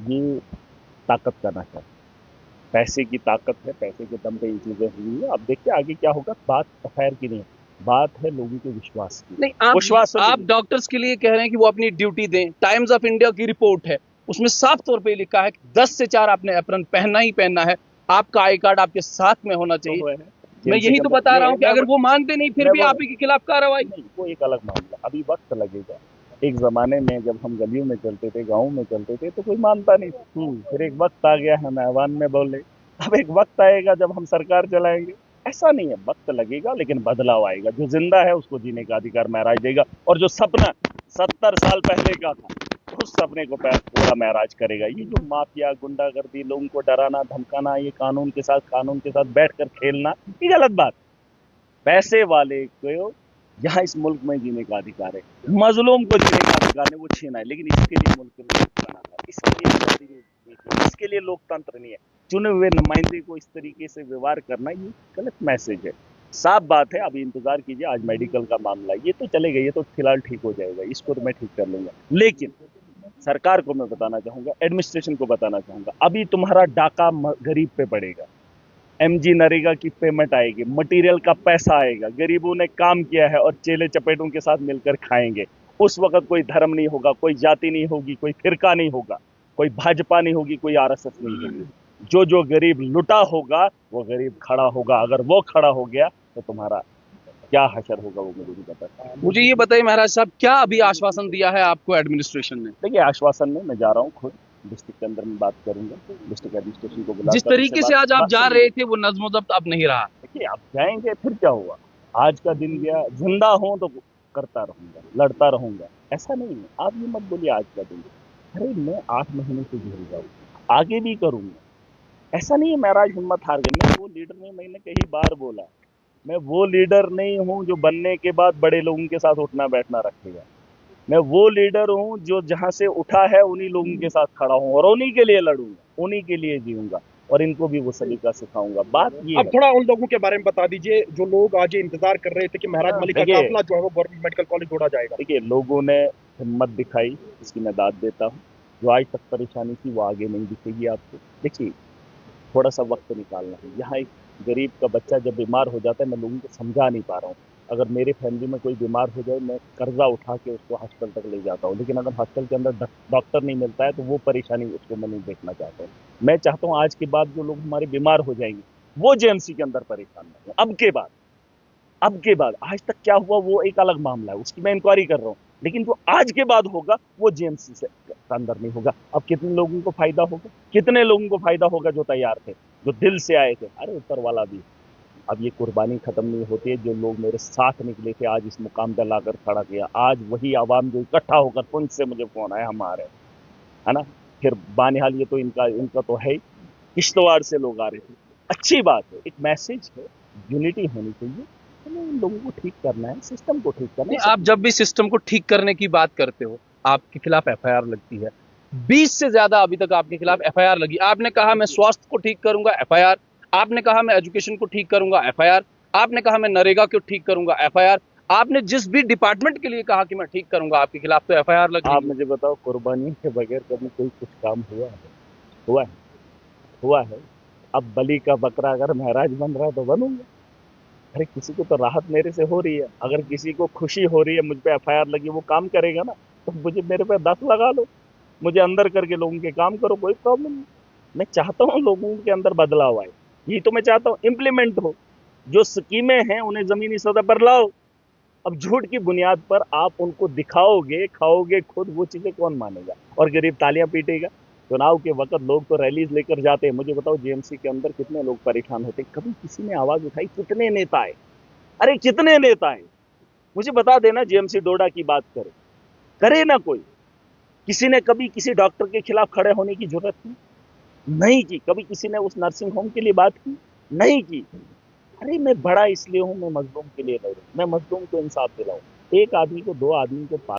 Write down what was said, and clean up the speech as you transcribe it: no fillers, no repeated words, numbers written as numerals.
ये ताकत का नशा है। पैसे की ताकत है, पैसे के दम पे ये चीजें हुई है। अब देखते हैं आगे क्या होगा। बात एफआईआर की नहीं है, बात है लोगों के विश्वास की। नहीं, विश्वास आप डॉक्टर्स के लिए कह रहे हैं कि वो अपनी ड्यूटी दें। टाइम्स ऑफ इंडिया की रिपोर्ट है, उसमें साफ तौर पे लिखा है कि 10 से 4 आपने एप्रन पहनना ही पहनना है, आपका आई कार्ड आपके साथ में होना तो चाहिए। हुए है मैं जेएमसी यही के तो अंदर। बता रहा ये हूं कि अगर वो मानते नहीं फिर मैं भी वो आप ही के खिलाफ कार्रवाई। नहीं, वो एक अलग मामला। अभी वक्त लगेगा। एक जमाने में जब हम गलियों में चलते थे, गाँव में चलते थे, तो कोई मानता नहीं था। फिर एक वक्त आ गया, हम ऐवान में बोले। अब एक वक्त आएगा जब हम सरकार चलाएंगे। ऐसा नहीं है, वक्त लगेगा लेकिन बदलाव आएगा। जो जिंदा है उसको जीने का अधिकार महराज देगा, और जो सपना 70 साल पहले का था उस सपने को पूरा महराज करेगा। ये जो माफिया, गुंडागर्दी, लोगों को डराना धमकाना, ये कानून के साथ बैठकर खेलना, ये गलत बात। पैसे वाले को यहाँ इस मुल्क में जीने का अधिकार है, मजलूम को जीने का अधिकार है, वो छीना है। लेकिन इसके लिए मुल्क बना था, इसके लिए लोकतंत्र नहीं है। चुने हुए नुमाइंदे को इस तरीके से व्यवहार करना, ये गलत मैसेज है। साफ बात है। अभी इंतजार कीजिए, आज मेडिकल का मामला ये तो चलेगा, ये तो फिलहाल ठीक हो जाएगा, इसको तो मैं ठीक कर लूंगा। लेकिन सरकार को मैं बताना चाहूंगा, एडमिनिस्ट्रेशन को बताना चाहूंगा, अभी तुम्हारा डाका गरीब पे पड़ेगा। एमजी नरेगा की पेमेंट आएगी, मटेरियल का पैसा आएगा, गरीबों ने काम किया है और चेले चपेटों के साथ मिलकर खाएंगे। उस वक्त कोई धर्म नहीं होगा, कोई जाति नहीं होगी, कोई फिरका नहीं होगा, कोई भाजपा नहीं होगी, कोई आरएसएस नहीं होगी। जो जो गरीब लुटा होगा वो गरीब खड़ा होगा। अगर वो खड़ा हो गया तो तुम्हारा क्या हशर होगा वो मुझे नहीं पता। मुझे ये बताइए महाराज साहब, क्या अभी आश्वासन दिया है आपको एडमिनिस्ट्रेशन ने? देखिए, आश्वासन में मैं जा रहा हूँ, खुद डिस्ट्रिक्ट के अंदर में बात करूंगा, डिस्ट्रिक्ट एडमिनिस्ट्रेशन को जिस बुलाकर उनसे तरीके से बात आज आप बात जा सुनिए। रहे थे वो नज्म ज़ब्त अब नहीं रहा। देखिए, आप जाएंगे फिर क्या हुआ। आज का दिन गया, जिंदा हूं तो करता रहूंगा, लड़ता रहूंगा। ऐसा नहीं है, आप ये मत बोलिए आज का दिन। अरे मैं 8 महीने से झेल रहा हूँ, आगे भी करूंगा। ऐसा नहीं है महराज हिम्मत हार गए। मैं वो लीडर नहीं, मैंने कई बार बोला, मैं वो लीडर नहीं हूँ जो बनने के बाद बड़े लोगों के साथ उठना बैठना रखेगा। मैं वो लीडर हूँ जो जहां से उठा है उन्हीं लोगों के साथ खड़ा हूँ और उन्हीं के लिए लड़ूंगा, उन्हीं के लिए जीऊंगा, और इनको भी वो सलीका सिखाऊंगा। बात ये अब है। थोड़ा उन लोगों के बारे में बता दीजिए जो लोग आज ये इंतजार कर रहे थे कि महराज मलिक का देखिए काफिला जो है वो गवर्नमेंट मेडिकल कॉलेज जोड़ा जाएगा। देखिए लोगों ने हिम्मत दिखाई, इसकी मैं दाद देता हूँ। जो आज तक परेशानी थी वो आगे नहीं दिखेगी आपको। देखिए, थोड़ा सा वक्त निकालना है। यहाँ एक गरीब का बच्चा जब बीमार हो जाता है, मैं लोगों को समझा नहीं पा रहा हूँ। अगर मेरे फैमिली में कोई बीमार हो जाए, मैं कर्जा उठा के उसको हॉस्पिटल तक ले जाता हूँ, लेकिन अगर हॉस्पिटल के अंदर डॉक्टर नहीं मिलता है तो वो परेशानी उसको मैं नहीं देखना चाहता हूँ। मैं चाहता हूँ आज के बाद जो लोग हमारे बीमार हो जाएंगे वो जेएमसी के अंदर परेशान ना हो। अब के बाद आज तक क्या हुआ वो एक अलग मामला है, उसकी मैं इंक्वायरी कर रहा हूँ। लेकिन जो आज के बाद होगा वो जेएमसी से अंदर नहीं होगा। अब कितने लोगों को फायदा होगा, कितने लोगों को फायदा होगा जो तैयार थे, जो दिल से आए थे। अरे ऊपर वाला भी। अब ये कुर्बानी खत्म नहीं होती है। जो लोग मेरे साथ निकले थे, आज इस मुकाम पर लाकर खड़ा किया, आज वही आवाम जो इकट्ठा होकर पुंछ से मुझे फोन आया, हम आ रहे हैं, है ना। फिर बानिहाल ये तो इनका इनका तो है ही। किश्तवाड़ से लोग आ रहे थे। अच्छी बात है, एक मैसेज है, यूनिटी होनी चाहिए। हमें इन लोगों को ठीक करना है, सिस्टम को ठीक करना नहीं, है। आप जब भी सिस्टम को ठीक करने की बात करते हो आपके खिलाफ एफआईआर लगती है। 20 से ज्यादा अभी तक आपके खिलाफ एफआईआर लगी। आपने कहा मैं स्वास्थ्य को ठीक करूंगा, एफआईआर। आपने कहा मैं एजुकेशन को ठीक करूंगा, एफआईआर। आपने कहा मैं नरेगा को ठीक करूंगा, एफआईआर। आपने जिस भी डिपार्टमेंट के लिए कहा कि मैं ठीक करूंगा, आपके खिलाफ तो एफआईआर लग रही आप है। मुझे बताओ, कुर्बानी के बगैर कभी कोई कुछ काम हुआ है? हुआ है? हुआ है? अब बलि का बकरा अगर महराज बन रहा है तो बनूंगा। अरे किसी को तो राहत मेरे से हो रही है, अगर किसी को खुशी हो रही है मुझ पे एफआईआर लगी, वो काम करेगा ना। तो मुझे मेरे पे 10 लगा लो, मुझे अंदर करके लोगों के काम करो, कोई प्रॉब्लम नहीं। मैं चाहता हूँ लोगों के अंदर बदलाव आए, यही तो मैं चाहता हूँ, इम्प्लीमेंट हो। जो स्कीमें हैं उन्हें जमीनी सतह पर लाओ। अब झूठ की बुनियाद पर आप उनको दिखाओगे, खाओगे खुद, वो चीजें कौन मानेगा? और गरीब तालियां पीटेगा। चुनाव के वक्त लोग तो रैलीज लेकर जाते हैं। मुझे बताओ, जेएमसी के अंदर कितने लोग परेशान होते, कभी किसी ने आवाज उठाई? कितने नेता आए? अरे कितने नेता आए? मुझे बता देना, जेएमसी डोडा की बात करे, करे ना कोई। किसी ने कभी किसी डॉक्टर के खिलाफ खड़े होने की जरूरत की? नहीं की। कभी किसी ने उस नर्सिंग होम के लिए बात की? नहीं की। अरे मैं बड़ा इसलिए हूं, मैं मजलूम के लिए लड़ूं, मैं मजलूम को इंसाफ दिलाऊं। एक आदमी को, दो आदमी को